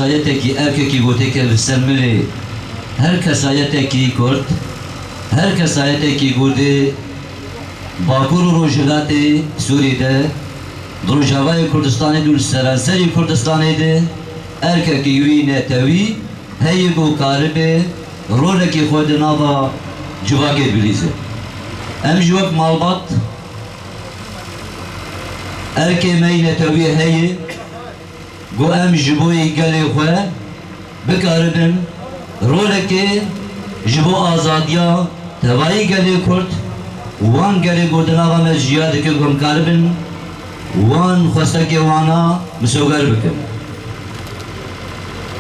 kesayeteki erkeki goteke sermeli her kesayeteki kurt her kesayeteki gudi Bakur Rojilati Suriye'de Rojavay Kurdistan'ı dün Seranseri Kurdistan'ıydı erkeki yüğüne tevi heyi bu karibe roleki koydu nava civage bilize em civak malbat erke meyne tevi heyi go em jiboyi geli xwe bikaribin roleki jibo azadiya tevayî gelê Kurd wan gelê godinava me jiya dikin ku em karibin wan xwestekê wana misoger bikin.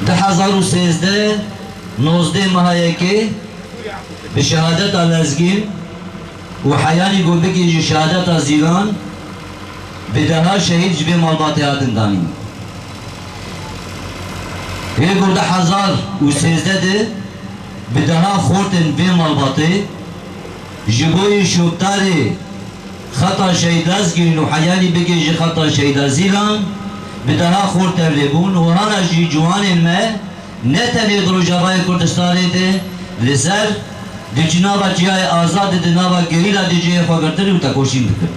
2013 19 mahayekê bi şehadeta lezgîn û heyanî gobekî ji şehadeta zîlan bi deha şehîd ji vê malbatê hatin danîn. Hê got 2013 de bi deha xortên vê malbatê ji boî şopdarê xeta şehîda zgîn û heyanî bike ji xeta şehîda zîlan bi deha xort tevlêbûn û hana jî ciwanên me ne tenê di Rojavayê Kurdistanê de li ser di cinava Çiyayê Azadê di nava gerîla DC'ye xwe girtin û tekoşîn dikin.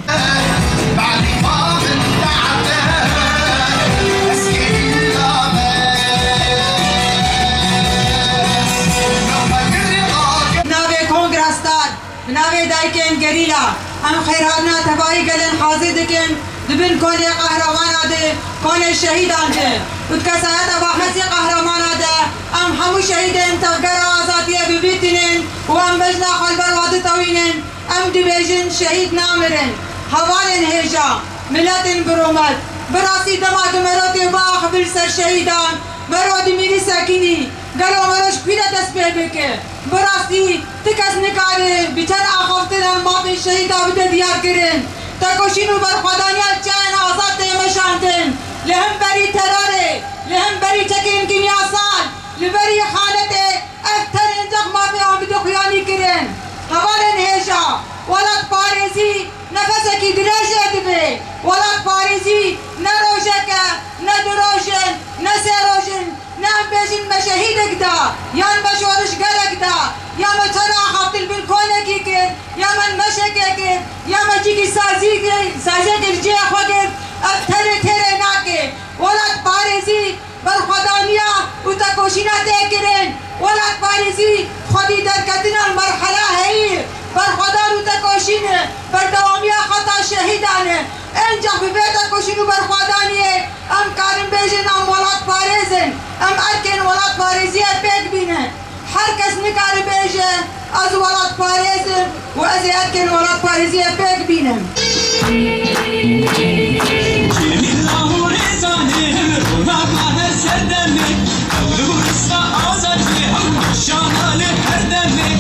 ناوی دایکن گریلا هم خیراتنا تبایی گلن حاضر دکن دبن کلی قهرمان ده کلی شهیدان ده اتکسایت واحسی قهرمان ده هم همو شهیدن تفگر آزادیه ببیتنن و هم بجنا خلبر واد توینن هم دیویژن شهید نامرن حوالن هیجا ملتن برومد براسی دماد مروتی باخ برسر شهیدان مرودی میری سکینی گلو مروش پیره دست بکه براسی تکس نکاره بیچار آخفتن باقی شهید آبده دیار کرن تکوشین و برخوادانیال چین آزاد مشانتن لهم بری تراره لهم بری چکین کنیاسان لبری خالت افتر انجاق مابی آمدو خیانی کرن حوالن هیشا ولد پاریزی نفسکی دراجه دبه ولد پاریزی نه روشکه نه دروشن نه سروشن نه بیشین مشهیدک دا یان مشورش گرک دا یا ما چرا خاطر بالکونه کی که یا من مشکه که یا ما چی کی سازی که جه خوگر تره تره ناکه ولد پاریزی بر خدانیا و تکوشینا تکرن ولد پاریزی خودی در کتنا مرحله هی بر خدا رو تکوشین بر دوامیا خطا شهیدانه انجا به بیت تکوشین و بر خدانیه ام کارم بیجن ام ولد پاریزن ام ارکن ولد پاریزیه پیک بینه هر کس نکاره بیجه از ولد پاریزم و از ارکن ولد پاریزیه پیک بینم شانه هر دمه